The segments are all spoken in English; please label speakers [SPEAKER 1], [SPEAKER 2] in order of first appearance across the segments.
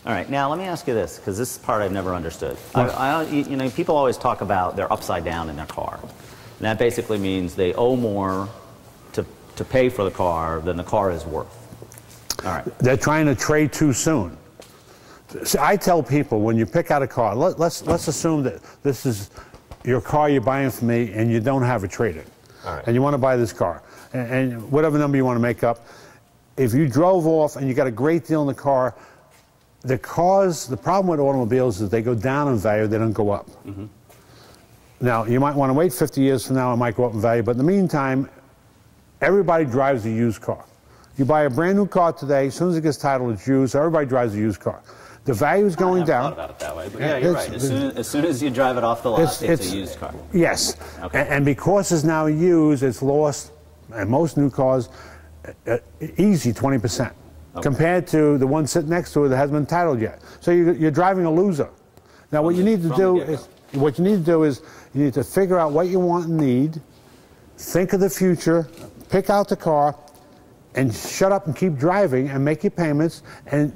[SPEAKER 1] All right, now let me ask you this, because this is the part I've never understood. You know, people always talk about they're upside down in their car. And that basically means they owe more to pay for the car than the car is worth. All right.
[SPEAKER 2] They're trying to trade too soon. So I tell people, when you pick out a car, let's assume that this is your car you're buying from me and you don't have a trade-in.
[SPEAKER 1] All right.
[SPEAKER 2] And you want to buy this car. And whatever number you want to make up, if you drove off and you got a great deal in the car, the problem with automobiles is they go down in value, they don't go up.
[SPEAKER 1] Mm-hmm.
[SPEAKER 2] Now, you might want to wait 50 years from now, it might go up in value, but in the meantime, everybody drives a used car. You buy a brand new car today, as soon as it gets titled, it's used, so everybody drives a used car. The value is going down.
[SPEAKER 1] I haven't thought about it that way, but yeah, you're right. As soon as you drive it off the lot, it's a used car.
[SPEAKER 2] Yes.
[SPEAKER 1] Okay.
[SPEAKER 2] And because it's now used, it's lost, and most new cars, easy 20%. Okay. Compared to the one sitting next to it that hasn't been titled yet. So you're driving a loser. Now what you need to do is you need to figure out what you want and need, think of the future, pick out the car, and shut up and keep driving and make your payments,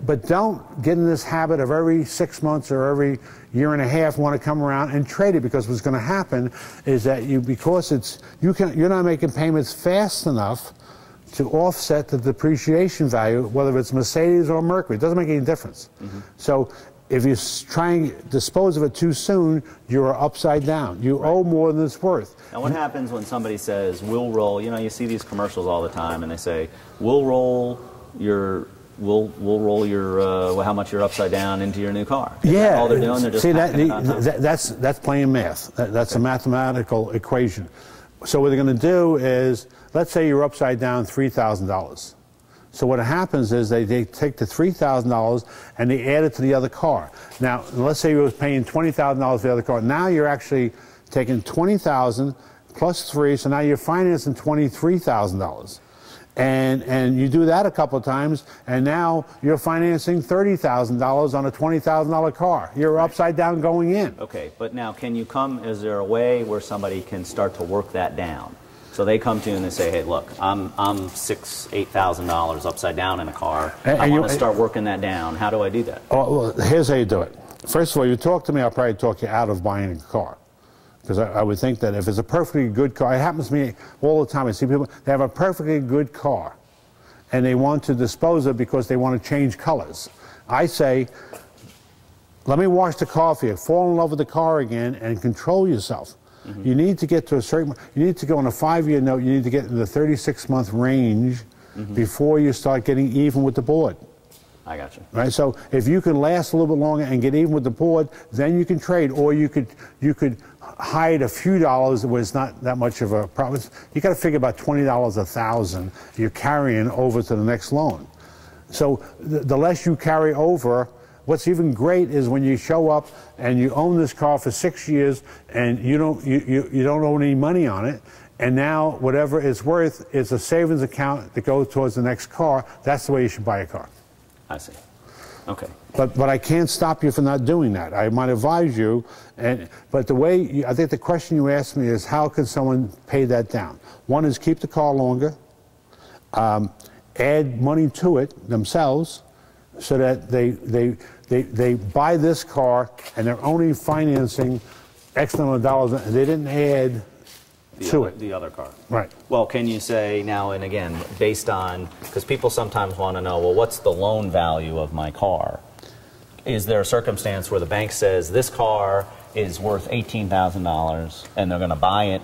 [SPEAKER 2] but don't get in this habit of every 6 months or every year and a half want to come around and trade it, because what's going to happen is that you're not making payments fast enough to offset the depreciation value, whether it's Mercedes or Mercury. It doesn't make any difference. Mm-hmm. So if you try and dispose of it too soon, you're upside down. You owe more than it's worth.
[SPEAKER 1] Now what happens when somebody says, we'll roll, you know, you see these commercials all the time, and they say, we'll roll your how much you're upside down into your new car.
[SPEAKER 2] Yeah.
[SPEAKER 1] All they're doing, they're just
[SPEAKER 2] that's playing math. That's a mathematical equation. So what they're going to do is, let's say you're upside down $3,000. So what happens is they take the $3,000 and they add it to the other car. Now, let's say you were paying $20,000 for the other car. Now you're actually taking $20,000 plus 3, so now you're financing $23,000. And you do that a couple of times, and now you're financing $30,000 on a $20,000 car. You're upside down going in.
[SPEAKER 1] Okay, but now is there a way where somebody can start to work that down? So they come to you and they say, hey, look, I'm $8,000 upside down in a car. I want to start working that down. How do I do that?
[SPEAKER 2] Oh, well, here's how you do it. First of all, you talk to me, I'll probably talk you out of buying a car. Because I would think that if it's a perfectly good car, it happens to me all the time. I see people, they have a perfectly good car, and they want to dispose of it because they want to change colors. I say, let me wash the car for you. Fall in love with the car again and control yourself. Mm-hmm. You need to get to you need to go on a 5-year note, you need to get in the 36-month range before you start getting even with the board.
[SPEAKER 1] I got you.
[SPEAKER 2] Right, so if you can last a little bit longer and get even with the board, then you can trade, or you could hide a few dollars where it's not that much of a problem. You got to figure about $20 1,000 you're carrying over to the next loan. So the less you carry over, what's even great is when you show up and you own this car for 6 years and you don't owe any money on it, and now whatever it's worth is a savings account that goes towards the next car. That's the way you should buy a car.
[SPEAKER 1] I see. Okay.
[SPEAKER 2] But I can't stop you from not doing that. I might advise you, but the way I think the question you asked me is, how can someone pay that down? One is keep the car longer, add money to it themselves, so that they buy this car and they're only financing X number of dollars, and they didn't add the
[SPEAKER 1] other car.
[SPEAKER 2] Right.
[SPEAKER 1] Well, can you say now, and again, based on, because people sometimes want to know, well, what's the loan value of my car? Is there a circumstance where the bank says this car is worth $18,000 and they're going to buy it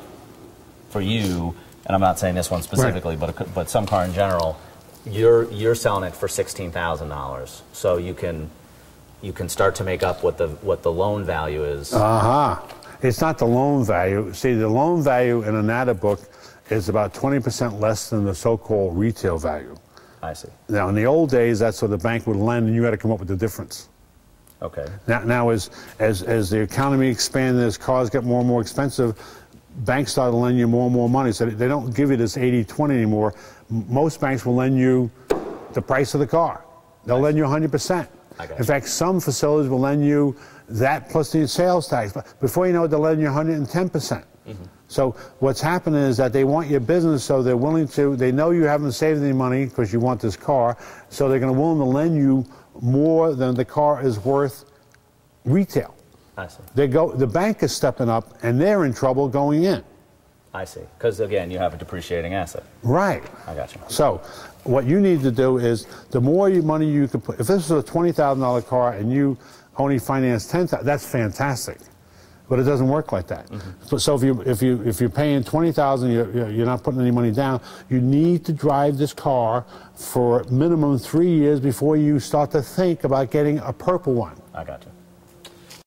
[SPEAKER 1] for you, and I'm not saying this one specifically, right, but some car in general, you're selling it for $16,000, so you can start to make up what the loan value is.
[SPEAKER 2] It's not the loan value. See, the loan value in a NADA book is about 20% less than the so-called retail value.
[SPEAKER 1] I see.
[SPEAKER 2] Now, in the old days, that's what the bank would lend, and you had to come up with the difference.
[SPEAKER 1] Okay.
[SPEAKER 2] Now as the economy expanded, as cars get more and more expensive, banks started lending you more and more money. So they don't give you this 80-20 anymore. Most banks will lend you the price of the car. They'll lend you 100%. In fact, some facilities will lend you that plus the sales tax. But before you know it, they'll lend you 110%. So what's happening is that they want your business, so they're willing to, they know you haven't saved any money because you want this car, so they're going to willing to lend you more than the car is worth retail.
[SPEAKER 1] I see.
[SPEAKER 2] The bank is stepping up, and they're in trouble going in.
[SPEAKER 1] I see. Because, again, you have a depreciating asset.
[SPEAKER 2] Right.
[SPEAKER 1] I got you.
[SPEAKER 2] So what you need to do is, the more money you can put, if this is a $20,000 car and you only finance $10,000, that's fantastic. But it doesn't work like that. Mm-hmm. So if you're paying $20,000, you're not putting any money down. You need to drive this car for minimum 3 years before you start to think about getting a purple one.
[SPEAKER 1] I got you.